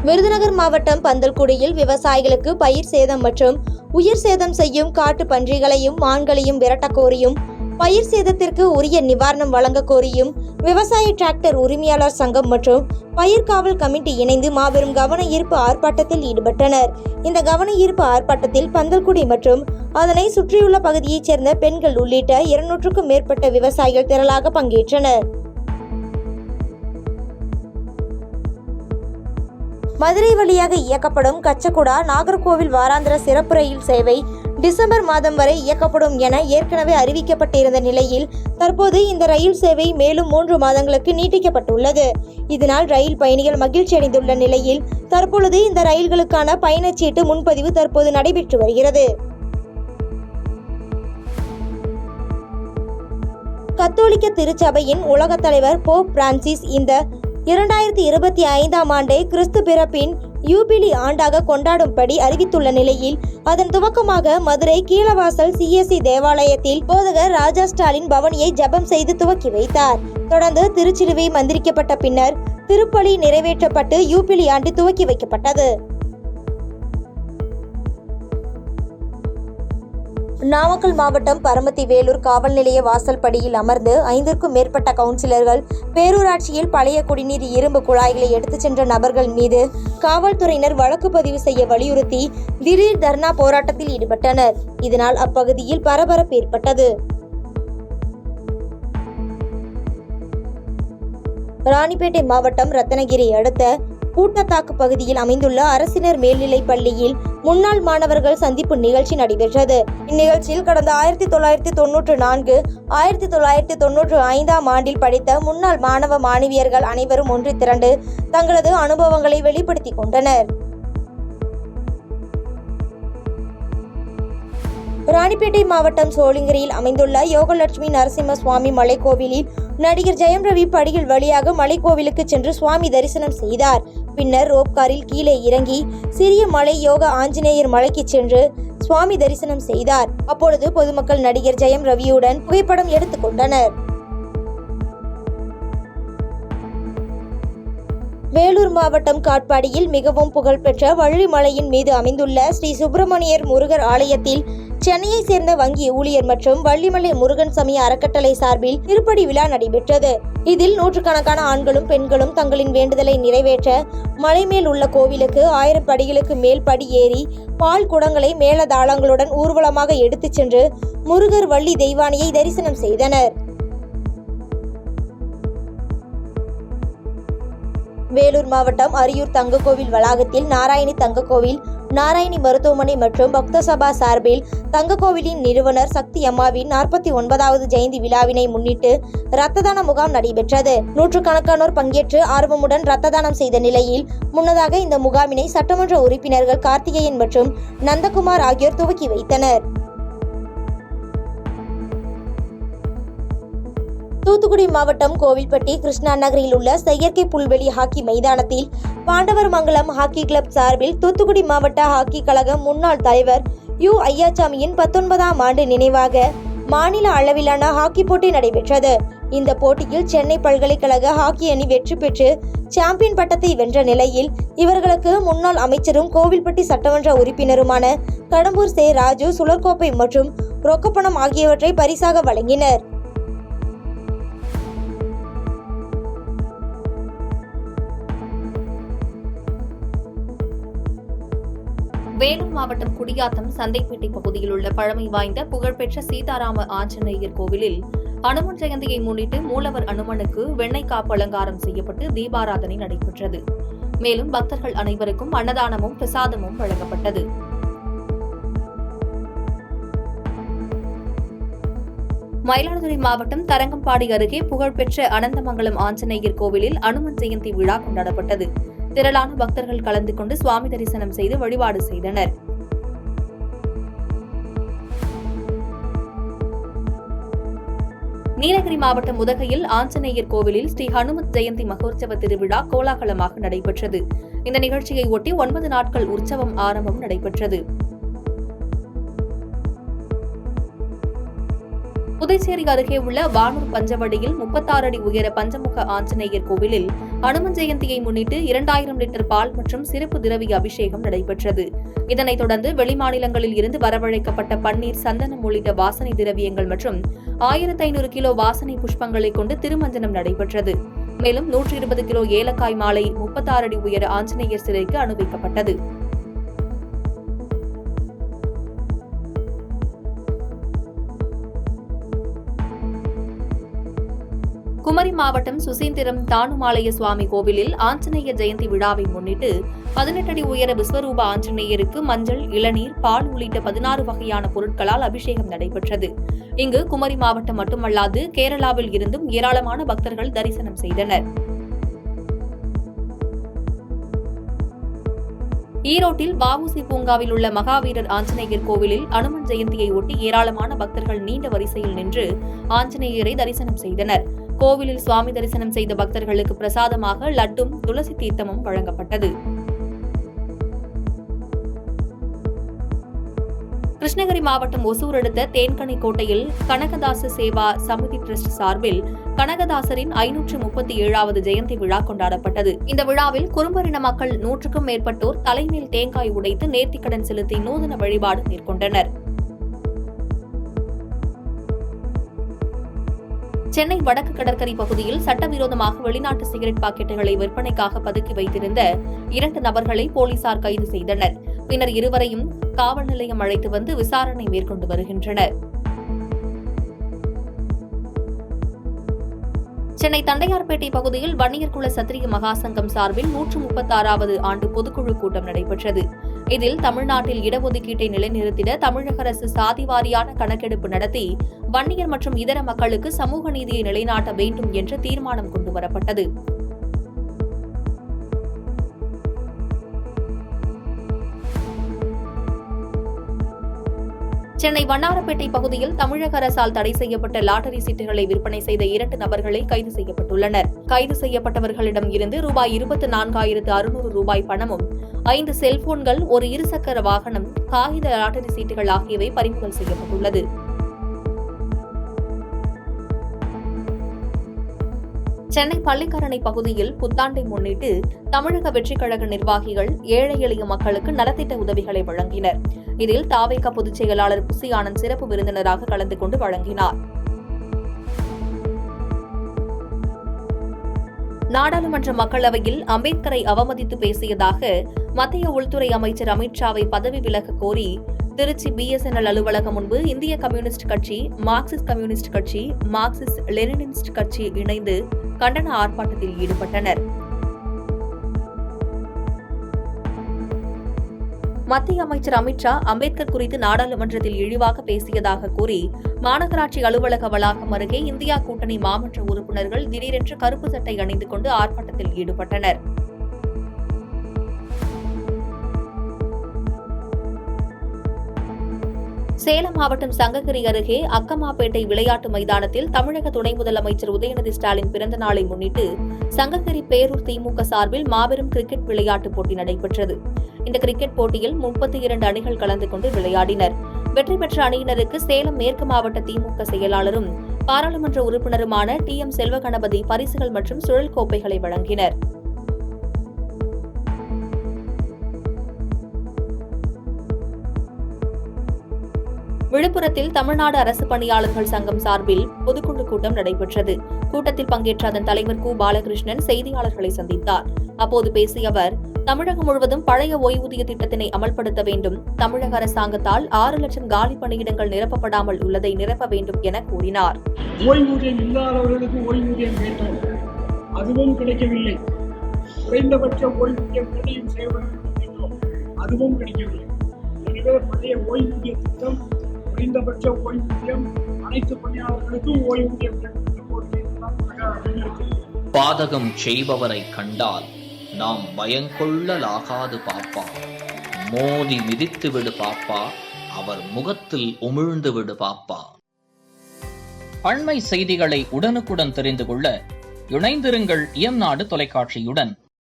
விருதுநகர் மாவட்டம் பந்தல்குடியில் விவசாயிகளுக்கு பயிர் சேதம் மற்றும் உயிர் சேதம் செய்யும் காட்டு பன்றிகளையும் மான்களையும் விரட்ட கோரியும் பயிர் சேதத்திற்கு உரிய நிவாரணம் வழங்க கோரியும் விவசாய டிராக்டர் உரிமையாளர் சங்கம் மற்றும் பயிர் காவல் கமிட்டி இணைந்து மாபெரும் கவன ஈர்ப்பு ஆர்ப்பாட்டத்தில் ஈடுபட்டனர். இந்த கவன ஈர்ப்பு ஆர்ப்பாட்டத்தில் பந்தல்குடி மற்றும் அதனை சுற்றியுள்ள பகுதியைச் சேர்ந்த பெண்கள் உள்ளிட்ட 200க்கும் மேற்பட்ட விவசாயிகள் திரளாக பங்கேற்றனர். மதுரை வழியாக இயக்கப்படும் கச்சகுடா நாகர்கோவில் வாராந்திர சிறப்பு ரயில் சேவை டிசம்பர் மாதம் வரை இயக்கப்படும் என ஏற்கனவே அறிவிக்கப்பட்டிருந்த நிலையில் தற்போது இந்த ரயில் சேவை மேலும் 3 மாதங்களுக்கு நீட்டிக்கப்பட்டுள்ளது. இதனால் ரயில் பயணிகள் மகிழ்ச்சி அடைந்துள்ள நிலையில் தற்பொழுது இந்த ரயில்களுக்கான பயணச்சீட்டு முன்பதிவு தற்போது நடைபெற்று வருகிறது. கத்தோலிக்க திருச்சபையின் உலக தலைவர் போப் பிரான்சிஸ் இந்த 2025ஆம் ஆண்டை கிறிஸ்து பிறப்பின் யூபிலி ஆண்டாக கொண்டாடும்படி அறிவித்துள்ள நிலையில் அதன் துவக்கமாக மதுரை கீழவாசல் CSC தேவாலயத்தில் போதகர் ராஜா ஸ்டாலின் பவனியை ஜெபம் செய்து துவக்கி வைத்தார். தொடர்ந்து திருச்சிலுவை மந்திரிக்கப்பட்ட பின்னர் திருப்பலி நிறைவேற்றப்பட்டு யூபிலி ஆண்டு துவக்கி வைக்கப்பட்டது. நாமக்கல் மாவட்டம் பரமத்தி வேலூர் காவல் நிலைய வாசல் படியில் அமர்ந்து 5க்கும் மேற்பட்ட கவுன்சிலர்கள் பேரூராட்சியில் பழைய குடிநீர் இரும்பு குழாய்களை எடுத்துச் சென்ற நபர்கள் மீது காவல்துறையினர் வழக்கு பதிவு செய்ய வலியுறுத்தி திடீர் தர்ணா போராட்டத்தில் ஈடுபட்டனர். இதனால் அப்பகுதியில் பரபரப்பு ஏற்பட்டது. ராணிப்பேட்டை மாவட்டம் ரத்தனகிரி அடுத்த கூட்டத்தாக்கு பகுதியில் அமைந்துள்ள அரசினர் மேல்நிலைப் பள்ளியில் முன்னாள் மாணவர்கள் சந்திப்பு நிகழ்ச்சி நடைபெற்றது. இந்நிகழ்ச்சியில் கடந்த 1994, 1995ஆம் ஆண்டில் படித்த முன்னாள் மாணவ மாணவியர்கள் அனைவரும் ஒன்று திரண்டு தங்களது அனுபவங்களை வெளிப்படுத்திக் கொண்டனர். ராணிப்பேட்டை மாவட்டம் சோளிங்கரியில் அமைந்துள்ள யோகலட்சுமி நரசிம்ம சுவாமி மலைக்கோவிலில் நடிகர் ஜெயம் ரவி படிகள் வழியாக மலைக்கோவிலுக்கு சென்று சுவாமி தரிசனம் செய்தார். பின்னர் ரோப்காரில் கீழே இறங்கி சிறிய மலை யோக ஆஞ்சநேயர் மலைக்கு சென்று சுவாமி தரிசனம் செய்தார். அப்பொழுது பொதுமக்கள் நடிகர் ஜெயம் ரவியுடன் புகைப்படம் எடுத்துக் கொண்டனர். வேலூர் மாவட்டம் காட்பாடியில் மிகவும் புகழ்பெற்ற வள்ளிமலையின் மீது அமைந்துள்ள ஸ்ரீ சுப்பிரமணியர் முருகர் ஆலயத்தில் சென்னையை சேர்ந்த வங்கி ஊழியர் மற்றும் வள்ளிமலை முருகன் சமய அறக்கட்டளை சார்பில் திருப்படி விழா நடைபெற்றது. இதில் நூற்றுக்கணக்கான ஆண்களும் பெண்களும் தங்களின் வேண்டுதலை நிறைவேற்ற மலை மேல் உள்ள கோவிலுக்கு 1000 படிகளுக்கு மேல் படி ஏறி பால் குடங்களை மேளதாளங்களுடன் ஊர்வலமாக எடுத்துச் சென்று முருகர் வள்ளி தெய்வானையை தரிசனம் செய்தனர். வேலூர் மாவட்டம் அரியூர் தங்கக்கோவில் வளாகத்தில் நாராயணி தங்கக்கோவில், நாராயணி மருத்துவமனை மற்றும் பக்த சபா சார்பில் தங்கக்கோவிலின் நிறுவனர் சக்தி அம்மாவின் 49வது ஜெயந்தி விழாவினை முன்னிட்டு இரத்த தான முகாம் நடைபெற்றது. நூற்றுக்கணக்கானோர் பங்கேற்று ஆர்வமுடன் இரத்த தானம் செய்த நிலையில் முன்னதாக இந்த முகாமினை சட்டமன்ற உறுப்பினர்கள் கார்த்திகேயன் மற்றும் நந்தகுமார் ஆகியோர் துவக்கி வைத்தனர். தூத்துக்குடி மாவட்டம் கோவில்பட்டி கிருஷ்ணா நகரில் உள்ள செயற்கை புல்வெளி ஹாக்கி மைதானத்தில் பாண்டவர் மங்கலம் ஹாக்கி கிளப் சார்பில் தூத்துக்குடி மாவட்ட ஹாக்கி கழக முன்னாள் தலைவர் யு ஐயாச்சாமியின் 19ஆம் ஆண்டு நினைவாக மாநில அளவிலான ஹாக்கி போட்டி நடைபெற்றது. இந்த போட்டியில் சென்னை பல்கலைக்கழக ஹாக்கி அணி வெற்றி பெற்று சாம்பியன் பட்டத்தை வென்ற நிலையில் இவர்களுக்கு முன்னாள் அமைச்சரும் கோவில்பட்டி சட்டமன்ற உறுப்பினருமான கடம்பூர் சே ராஜு சுழற்கோப்பை மற்றும் ரொக்கப்பணம் ஆகியவற்றை பரிசாக வழங்கினர். வேலூர் மாவட்டம் குடியாத்தம் சந்தைப்பேட்டை பகுதியில் உள்ள பழமை வாய்ந்த புகழ்பெற்ற சீதாராம ஆஞ்சநேயர் கோவிலில் அனுமன் ஜெயந்தியை முன்னிட்டு மூலவர் அனுமனுக்கு வெண்ணெய் காப்பு அலங்காரம் செய்யப்பட்டு தீபாராதனை நடைபெற்றது. மேலும் பக்தர்கள் அனைவருக்கும் அன்னதானமும் பிரசாதமும் வழங்கப்பட்டது. மயிலாடுதுறை மாவட்டம் தரங்கம்பாடி அருகே புகழ்பெற்ற அனந்தமங்கலம் ஆஞ்சநேயர் கோவிலில் அனுமன் ஜெயந்தி விழா கொண்டாடப்பட்டது. திரளான பக்தர்கள் கலந்து கொண்டு சுவாமி தரிசனம் செய்து வழிபாடு செய்தனர். நீலகிரி மாவட்டம் உதகையில் ஆஞ்சநேயர் கோவிலில் ஸ்ரீ ஹனுமத் ஜெயந்தி மகோற்சவ திருவிழா கோலாகலமாக நடைபெற்றது. இந்த நிகழ்ச்சியை ஒட்டி 9 நாட்கள் உற்சவம் ஆரம்பம் நடைபெற்றது. புதுச்சேரி அருகே உள்ள வானூர் பஞ்சவடியில் 36 அடி உயர பஞ்சமுக ஆஞ்சநேயர் கோவிலில் அனுமன் ஜெயந்தியை முன்னிட்டு 2000 லிட்டர் பால் மற்றும் சிறப்பு திரவிய அபிஷேகம் நடைபெற்றது. இதனைத் தொடர்ந்து வெளிமாநிலங்களில் இருந்து வரவழைக்கப்பட்ட பன்னீர், சந்தனம் உள்ளிட்ட வாசனை திரவியங்கள் மற்றும் 1500 கிலோ வாசனை புஷ்பங்களை கொண்டு திருமஞ்சனம் நடைபெற்றது. மேலும் 120 கிலோ ஏலக்காய் மாலை 36 அடி உயர ஆஞ்சநேயர் சிலைக்கு அணிவிக்கப்பட்டது. குமரி மாவட்டம் சுசீந்திரம் தானுமாலய சுவாமி கோவிலில் ஆஞ்சநேய ஜெயந்தி விழாவை முன்னிட்டு 18 அடி உயர விஸ்வரூப ஆஞ்சநேயருக்கு மஞ்சள், இளநீர், பால் உள்ளிட்ட 16 வகையான பொருட்களால் அபிஷேகம் நடைபெற்றது. இங்கு குமரி மாவட்டம் மட்டுமல்லாது கேரளாவில் இருந்தும் ஏராளமான பக்தர்கள் தரிசனம் செய்தனர். ஈரோட்டில் வஉசி பூங்காவில் உள்ள மகாவீரர் ஆஞ்சநேயர் கோவிலில் அனுமன் ஜெயந்தியை ஒட்டி ஏராளமான பக்தர்கள் நீண்ட வரிசையில் நின்று ஆஞ்சநேயரை தரிசனம் செய்தனர். கோவிலில் சுவாமி தரிசனம் செய்த பக்தர்களுக்கு பிரசாதமாக லட்டும், துளசி தீர்த்தமும் வழங்கப்பட்டது. கிருஷ்ணகிரி மாவட்டம் ஒசூர் அடுத்த தேன்கனி கோட்டையில் கனகதாச சேவா சமிதி டிரஸ்ட் சார்பில் கனகதாசரின் 537வது ஜெயந்தி விழா கொண்டாடப்பட்டது. இந்த விழாவில் குறும்பரின மக்கள் 100க்கும் மேற்பட்டோர் தலைமேல் தேங்காய் உடைத்து நேர்த்திக்கடன் செலுத்தி நூதன வழிபாடு மேற்கொண்டனர். சென்னை வடக்கு கடற்கரை பகுதியில் சட்டவிரோதமாக வெளிநாட்டு சிகரெட் பாக்கெட்டுகளை விற்பனைக்காக பதுக்கி வைத்திருந்த 2 நபர்களை போலீசார் கைது செய்தனர். பின்னர் இருவரையும் காவல் நிலையம் அழைத்து வந்து விசாரணை மேற்கொண்டு வருகின்றனர். சென்னை தண்டையார்பேட்டை பகுதியில் வன்னியர் குல சத்திரிய மகாசங்கம் சார்பில் 136வது ஆண்டு பொதுக்குழு கூட்டம் நடைபெற்றது. இதில் தமிழ்நாட்டில் இடஒதுக்கீட்டை நிலைநிறுத்திட தமிழக அரசு சாதிவாரியான கணக்கெடுப்பு நடத்தி வன்னியர் மற்றும் இதர மக்களுக்கு சமூக நீதியை நிலைநாட்ட வேண்டும் என்ற தீர்மானம் கொண்டுவரப்பட்டது. சென்னை வண்ணாரப்பேட்டை பகுதியில் தமிழக அரசால் தடை செய்யப்பட்ட லாட்டரி சீட்டுகளை விற்பனை செய்த 2 நபர்களை கைது செய்யப்பட்டுள்ளனர். கைது செய்யப்பட்டவர்களிடம் இருந்து ரூபாய் 24,600 பணமும் 5 செல்போன்கள், ஒரு இருசக்கர வாகனம், காகித லாட்டரி சீட்டுகள் ஆகியவை பறிமுதல் செய்யப்பட்டுள்ளது. சென்னை பள்ளிக்கரணை பகுதியில் புத்தாண்டை முன்னிட்டு தமிழக வெற்றிக் கழக நிர்வாகிகள் ஏழை எளிய மக்களுக்கு நலத்திட்ட உதவிகளை வழங்கினர். இதில் தாவேகா பொதுச் செயலாளர் புசி ஆனந்த் சிறப்பு விருந்தினராக கலந்து கொண்டு வழங்கினார். நாடாளுமன்ற மக்களவையில் அம்பேத்கரை அவமதித்து பேசியதாக மத்திய உள்துறை அமைச்சர் அமித் ஷாவை பதவி விலக கோரி திருச்சி BSNL அலுவலகம் முன்பு இந்திய கம்யூனிஸ்ட் கட்சி, மார்க்சிஸ்ட் கம்யூனிஸ்ட் கட்சி, மார்க்சிஸ்ட் லெனினிஸ்ட் கட்சி இணைந்து கண்டன ஆர்ப்பாட்டத்தில் ஈடுபட்டனர். மத்திய அமைச்சர் அமித் ஷா அம்பேத்கர் குறித்து நாடாளுமன்றத்தில் இழிவாக பேசியதாக கூறி மாநகராட்சி அலுவலக வளாகம் அருகே இந்தியா கூட்டணி மாமன்ற உறுப்பினர்கள் திடீரென்று கருப்பு சட்டை அணிந்து கொண்டு ஆர்ப்பாட்டத்தில் ஈடுபட்டனர். சேலம் மாவட்டம் சங்ககிரி அருகே அக்கமாப்பேட்டை விளையாட்டு மைதானத்தில் தமிழக துணை முதலமைச்சர் உதயநிதி ஸ்டாலின் பிறந்த நாளை முன்னிட்டு சங்ககிரி பேரூர் திமுக சார்பில் மாபெரும் கிரிக்கெட் விளையாட்டுப் போட்டி நடைபெற்றது. இந்த கிரிக்கெட் போட்டியில் 32 அணிகள் கலந்து கொண்டு விளையாடினர். வெற்றி பெற்ற அணியினருக்கு சேலம் மேற்கு மாவட்ட திமுக செயலாளரும் பாராளுமன்ற உறுப்பினருமான TM செல்வகணபதி பரிசுகள் மற்றும் சுழல் கோப்பைகளை வழங்கினர். விழுப்புரத்தில் தமிழ்நாடு அரசு பணியாளர்கள் சங்கம் சார்பில் பொதுக்குழு கூட்டம் நடைபெற்றது. கூட்டத்தில் பங்கேற்ற அதன் தலைவர் கு. பாலகிருஷ்ணன் செய்தியாளர்களை சந்தித்தார். அப்போது பேசிய அவர், தமிழகம் முழுவதும் பழைய ஓய்வூதிய திட்டத்தினை அமல்படுத்த வேண்டும், தமிழக அரசாங்கத்தால் 6 லட்சம் காலி பணியிடங்கள் நிரப்பப்படாமல் உள்ளதை நிரப்ப வேண்டும் என கூறினார். ஓய்வூதியம் இல்லாதவர்களுக்கு ஓய்வூதியம் வேண்டும், அதுவும் கிடைக்கவில்லை. குறைந்தபட்ச ஓய்வூதியம் நிர்ணயம் செய்யப்பட வேண்டும், அதுவும் கிடைக்கவில்லை. எனவே பழைய ஓய்வூதிய திட்டம், குறைந்தபட்ச ஓய்வூதியம், அனைத்து பணியாளர்களுக்கும் ஓய்வூதியம் பாதகம் செய்பவரை கண்டால் நாம் பயங்கொள்ளலாகாது பாப்பா, மோதி மிதித்து விடு பாப்பா, அவர் முகத்தில் உமிழ்ந்து விடு பாப்பா. அண்மை செய்திகளை உடனுக்குடன் தெரிந்து கொள்ள இணைந்திருங்கள் இயம்நாடு தொலைக்காட்சியுடன்.